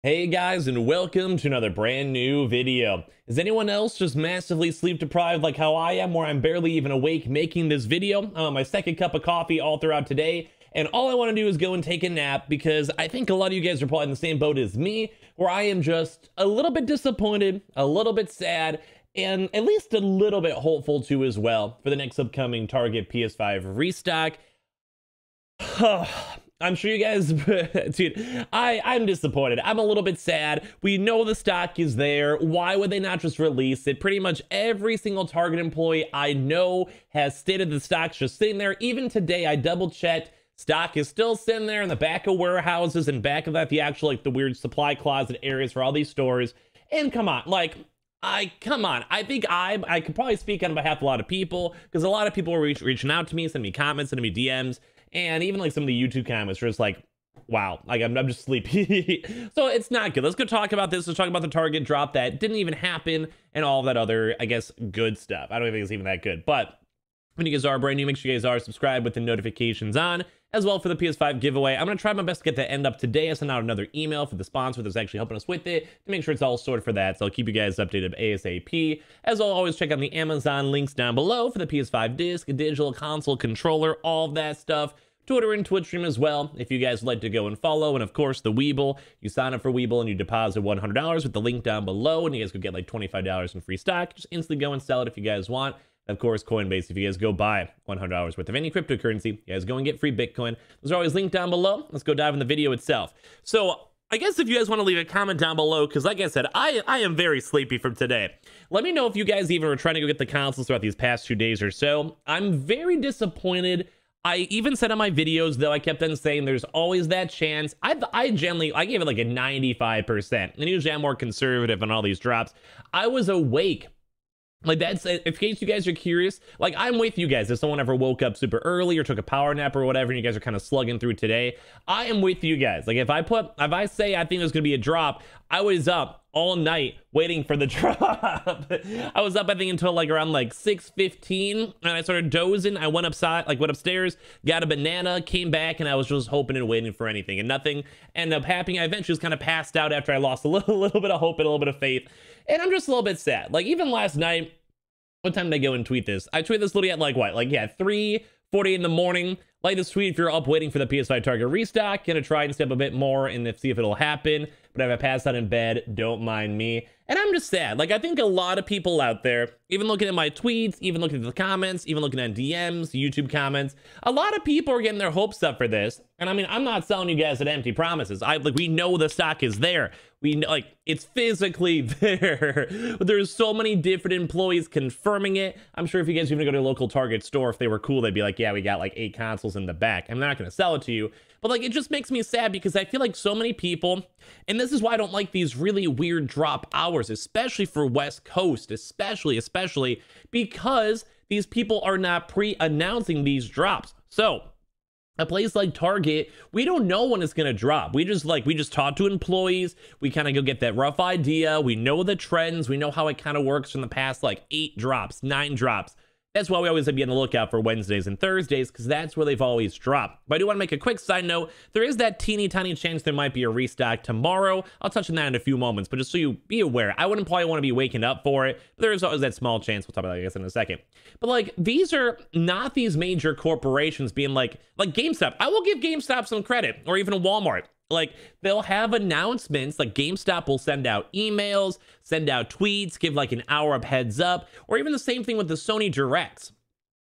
Hey guys, and welcome to another brand new video. Is anyone else just massively sleep deprived like how I am, where I'm barely even awake making this video? I'm on my second cup of coffee all throughout today, and all I want to do is go and take a nap because I think a lot of you guys are probably in the same boat as me, where I am just a little bit disappointed, a little bit sad, and at least a little bit hopeful too as well for the next upcoming Target PS5 restock. I'm sure you guys, dude, I'm disappointed. I'm a little bit sad. We know the stock is there. Why would they not just release it? Pretty much every single Target employee I know has stated the stock's just sitting there. Even today, I double checked. Stock is still sitting there in the back of warehouses and back of that, the actual, like the weird supply closet areas for all these stores. And come on, come on. I think I could probably speak on behalf of a lot of people, because a lot of people were reaching out to me, sending me comments, sending me DMs. And even like some of the YouTube comments were just like, wow, like I'm just sleepy. So it's not good. Let's go talk about this. Let's talk about the Target drop that didn't even happen and all that other, I guess, good stuff. I don't even think it's even that good. But when you guys are brand new, make sure you guys are subscribed with the notifications on, as well for the PS5 giveaway. I'm going to try my best to get that end up today. I sent out another email for the sponsor that's actually helping us with it to make sure it's all sorted for that. So I'll keep you guys updated ASAP. As always, check out the Amazon links down below for the PS5 disc, digital console controller, all of that stuff. Twitter and Twitch stream as well, if you guys would like to go and follow. And of course, the Weeble. You sign up for Weeble and you deposit $100 with the link down below, and you guys could get like $25 in free stock. Just instantly go and sell it if you guys want. Of course, Coinbase, if you guys go buy $100 worth of any cryptocurrency, you guys go and get free Bitcoin. Those are always linked down below. Let's go dive in the video itself. So I guess if you guys want to leave a comment down below, because like I said, I am very sleepy from today. Let me know if you guys even were trying to go get the consoles throughout these past 2 days or so. I'm very disappointed. I even said on my videos, though, I kept on saying there's always that chance. I gave it like a 95%. And usually I'm more conservative on all these drops. I was awake. Like, that's, in case you guys are curious, like, I'm with you guys. If someone ever woke up super early or took a power nap or whatever, and you guys are kind of slugging through today, I am with you guys. Like, if I say I think there's gonna be a drop, I was up all night waiting for the drop. I was up, I think, until like around like 6:15, and I started dozing. I went upstairs, got a banana, came back, and I was just hoping and waiting for anything, and nothing ended up happening. I eventually just kind of passed out after I lost a little bit of hope and a little bit of faith. And I'm just a little bit sad. Like, even last night, what time did I go and tweet this? I tweeted this literally at like what? Like, yeah, 3:40 in the morning. Like this tweet if you're up waiting for the PS5 Target restock. Gonna try and step a bit more and see if it'll happen. But if I pass out in bed, don't mind me. And I'm just sad. Like, I think a lot of people out there, even looking at my tweets, even looking at the comments, even looking at DMs, YouTube comments, a lot of people are getting their hopes up for this. And I mean, I'm not selling you guys at empty promises. We know the stock is there. We know, like, it's physically there. There's so many different employees confirming it. I'm sure if you guys even go to a local Target store, if they were cool, they'd be like, yeah, we got like 8 consoles in the back. I'm not going to sell it to you. But like, it just makes me sad because I feel like so many people, and this is why I don't like these really weird drop hours, especially for West Coast, especially because these people are not pre-announcing these drops. So a place like Target, we don't know when it's going to drop. We just talk to employees. We kind of go get that rough idea. We know the trends. We know how it kind of works from the past, like 8 drops, 9 drops. That's why we always have to be on the lookout for Wednesdays and Thursdays, because that's where they've always dropped. But I do want to make a quick side note. There is that teeny tiny chance there might be a restock tomorrow. I'll touch on that in a few moments, but just so you be aware, I wouldn't probably want to be waking up for it. But there is always that small chance. We'll talk about that, I guess, in a second. But like, these are not these major corporations being like GameStop. I will give GameStop some credit, or even Walmart. Like, they'll have announcements, like GameStop will send out emails, send out tweets, give like an hour of heads up, or even the same thing with the Sony Directs.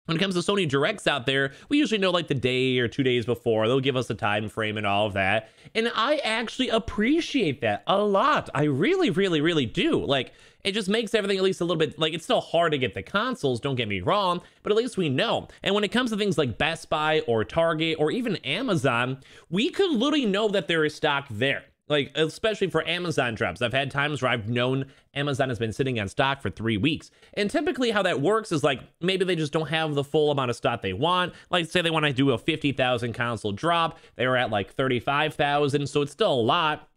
When it comes to Sony Directs out there, we usually know like the day or 2 days before. They'll give us a time frame and all of that. And I actually appreciate that a lot. I really do. Like, it just makes everything at least a little bit, like, it's still hard to get the consoles, don't get me wrong, but at least we know. And when it comes to things like Best Buy or Target or even Amazon, we could literally know that there is stock there. Like, especially for Amazon drops. I've had times where I've known Amazon has been sitting on stock for 3 weeks. And typically how that works is like, maybe they just don't have the full amount of stock they want. Like, say they want to do a 50,000 console drop. They were at like 35,000, so it's still a lot.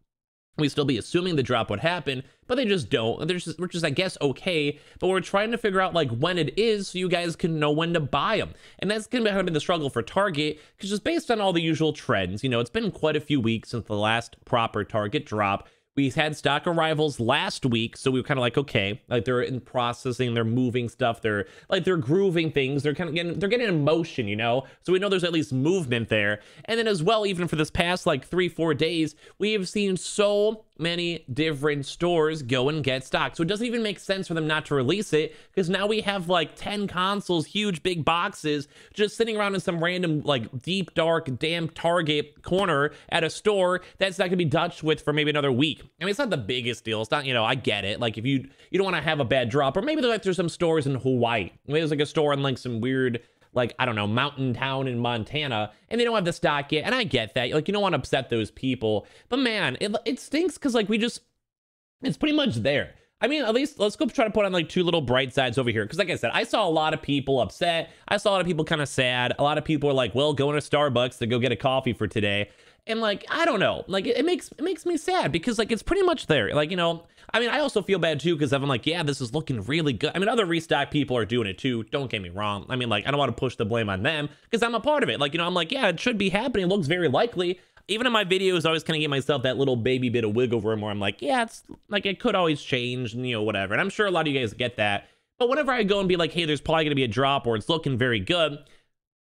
We still be assuming the drop would happen, but they just don't. We're just, I guess, okay. But we're trying to figure out like when it is so you guys can know when to buy them. And that's going to be the struggle for Target, because just based on all the usual trends, you know, it's been quite a few weeks since the last proper Target drop. We had stock arrivals last week, so we were kind of like, okay, like they're in processing, they're moving stuff, they're grooving things, they're getting in motion, you know? So we know there's at least movement there. And then as well, even for this past like 3-4 days, we have seen so many different stores go and get stock. So it doesn't even make sense for them not to release it, because now we have like 10 consoles, huge big boxes, just sitting around in some random like deep, dark, damn Target corner at a store that's not gonna be touched with for maybe another week. I mean, it's not the biggest deal. It's not, you know, I get it. Like if you don't want to have a bad drop, or maybe there's some stores in Hawaii. Maybe there's like a store in like some weird, like, I don't know, mountain town in Montana, and they don't have the stock yet. And I get that. Like, you don't want to upset those people. But man, it stinks because like it's pretty much there. I mean, at least let's go try to put on like two little bright sides over here. Because like I said, I saw a lot of people upset. I saw a lot of people kind of sad. A lot of people are like, well, going to Starbucks to go get a coffee for today. And like, I don't know, like it makes me sad because like it's pretty much there. Like, you know, I mean, I also feel bad too because I'm like, yeah, this is looking really good. I mean, other restock people are doing it too. Don't get me wrong. I mean, like, I don't want to push the blame on them because I'm a part of it. Like, you know, I'm like, yeah, it should be happening. It looks very likely. Even in my videos, I always kind of give myself that little baby bit of wiggle room where I'm like, yeah, it's like it could always change and, you know, whatever. And I'm sure a lot of you guys get that. But whenever I go and be like, hey, there's probably going to be a drop or it's looking very good,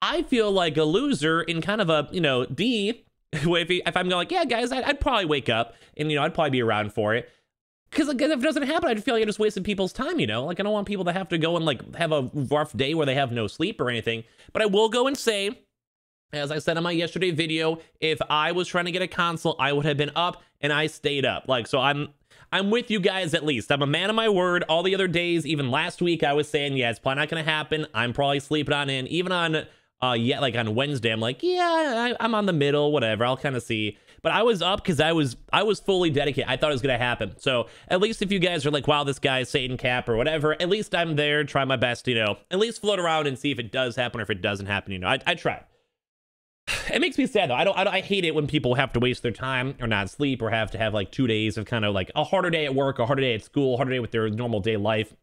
I feel like a loser in kind of a, you know, D. If I'm going like, yeah, guys, I'd probably wake up and, you know, I'd probably be around for it. Because like, if it doesn't happen, I feel like I just wasted people's time, you know? Like, I don't want people to have to go and like have a rough day where they have no sleep or anything. But I will go and say, as I said in my yesterday video, if I was trying to get a console, I would have been up and I stayed up. Like, so I'm with you guys at least. I'm a man of my word. All the other days, even last week, I was saying, yeah, it's probably not going to happen. I'm probably sleeping on in. Even on yeah, like on Wednesday, I'm like, yeah, I'm on the middle, whatever. I'll kind of see. But I was up because I was fully dedicated. I thought it was gonna happen. So at least if you guys are like, wow, this guy's Satan Cap or whatever, at least I'm there, try my best, you know, at least float around and see if it does happen or if it doesn't happen. You know, I try. It makes me sad though. I hate it when people have to waste their time or not sleep or have to have like 2 days of kind of like a harder day at work, a harder day at school, a harder day with their normal day life.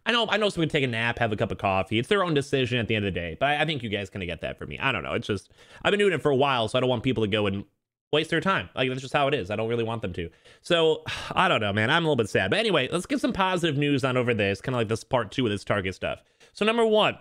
I know someone can take a nap, have a cup of coffee. It's their own decision at the end of the day. But I think you guys kind of get that from me. I don't know. It's just, I've been doing it for a while, so I don't want people to go and waste their time. Like, that's just how it is. I don't really want them to. So, I don't know, man. I'm a little bit sad. But anyway, let's get some positive news on over this. Kind of like this part 2 of this Target stuff. So, number 1,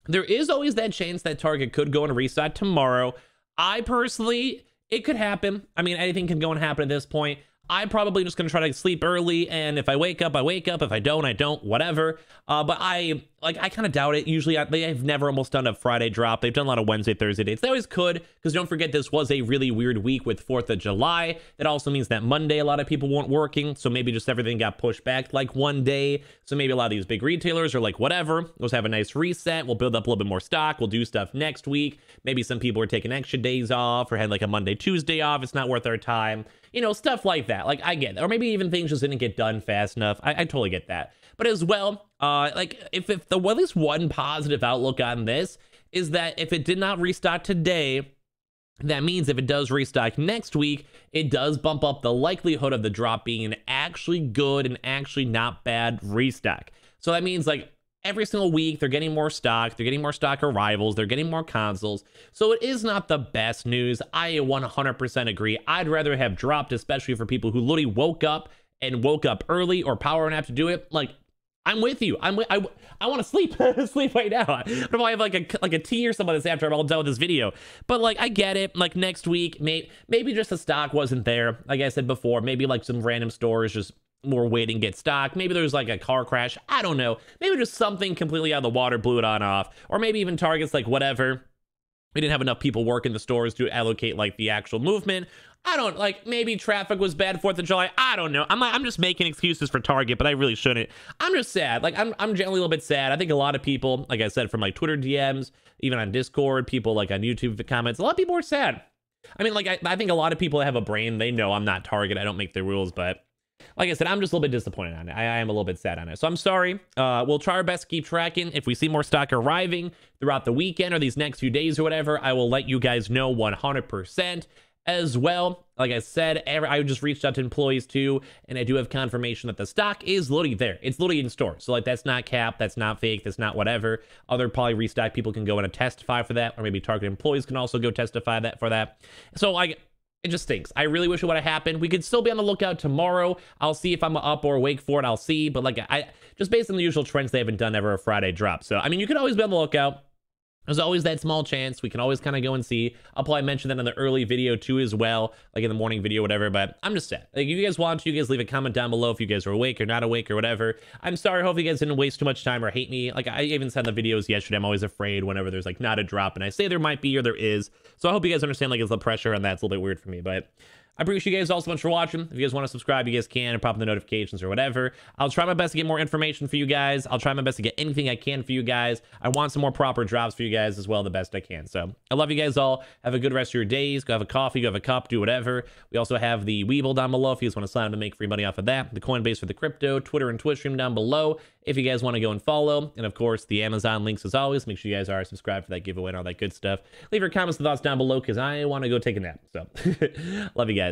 there is always that chance that Target could go and restock tomorrow. I personally, it could happen. I mean, anything can go and happen at this point. I'm probably just going to try to sleep early, and if I wake up, I wake up. If I don't, I don't, whatever. But I kind of doubt it. Usually, they've never almost done a Friday drop. They've done a lot of Wednesday, Thursday dates. They always could, because don't forget, this was a really weird week with 4th of July. That also means that Monday, a lot of people weren't working, so maybe just everything got pushed back like one day. So maybe a lot of these big retailers are like, whatever, let's have a nice reset. We'll build up a little bit more stock. We'll do stuff next week. Maybe some people are taking extra days off or had like a Monday, Tuesday off. It's not worth our time. You know, stuff like that. Like, I get that. Or maybe even things just didn't get done fast enough. I totally get that. But as well, like, if the at least one positive outlook on this is that if it did not restock today, that means if it does restock next week, it does bump up the likelihood of the drop being an actually good and actually not bad restock. So that means, like, every single week, they're getting more stock. They're getting more stock arrivals. They're getting more consoles. So it is not the best news. I 100% agree. I'd rather have dropped, especially for people who literally woke up early or power nap to do it. Like, I'm with you. I want to sleep. Sleep right now. I don't know if I have like a tea or something this after I'm all done with this video. But like, I get it. Like next week, maybe just the stock wasn't there. Like I said before, maybe like some random stores just more waiting get stock. Maybe there's like a car crash. I don't know. Maybe just something completely out of the water blew it on off. Or maybe even Target's like, whatever. We didn't have enough people work in the stores to allocate like the actual movement. I don't like, maybe traffic was bad 4th of July. I don't know. I'm just making excuses for Target, but I really shouldn't. I'm just sad. Like I'm generally a little bit sad. I think a lot of people, like I said, from like Twitter DMs, even on Discord, people like on YouTube comments, a lot of people are sad. I mean, like I think a lot of people that have a brain, they know I'm not Target. I don't make the rules, but like I said, I'm just a little bit disappointed on it. I am a little bit sad on it. So I'm sorry. We'll try our best to keep tracking. If we see more stock arriving throughout the weekend or these next few days or whatever, I will let you guys know 100%. As well, like I said, I just reached out to employees too, and I do have confirmation that the stock is literally there. It's literally in store. So like, that's not cap, that's not fake, that's not whatever. Other probably restock people can go in and testify for that, or maybe Target employees can also go testify for that. So like, It just stinks. I really wish it would have happened. We could still be on the lookout tomorrow. I'll see if I'm up or awake for it. I'll see. But like, I just based on the usual trends, they haven't done ever a Friday drop. So, I mean, you could always be on the lookout. There's always that small chance. We can always kind of go and see. I'll probably mention that in the early video too as well, like in the morning video, whatever. But I'm just sad. Like, if you guys want to, you guys leave a comment down below if you guys are awake or not awake or whatever. I'm sorry. Hopefully you guys didn't waste too much time or hate me. Like, I even said in the videos yesterday, I'm always afraid whenever there's like not a drop, and I say there might be or there is. So I hope you guys understand, like, it's the pressure, and that's a little bit weird for me. But I appreciate you guys all so much for watching. If you guys want to subscribe, you guys can, and pop in the notifications or whatever. I'll try my best to get more information for you guys. I'll try my best to get anything I can for you guys. I want some more proper drops for you guys as well, the best I can. So I love you guys all. Have a good rest of your days. Go have a coffee, go have a cup, do whatever. We also have the Weeble down below if you guys want to sign up and make free money off of that. The Coinbase for the crypto, Twitter and Twitch stream down below if you guys want to go and follow. And of course, the Amazon links as always. Make sure you guys are subscribed for that giveaway and all that good stuff. Leave your comments and thoughts down below because I want to go take a nap. So love you guys.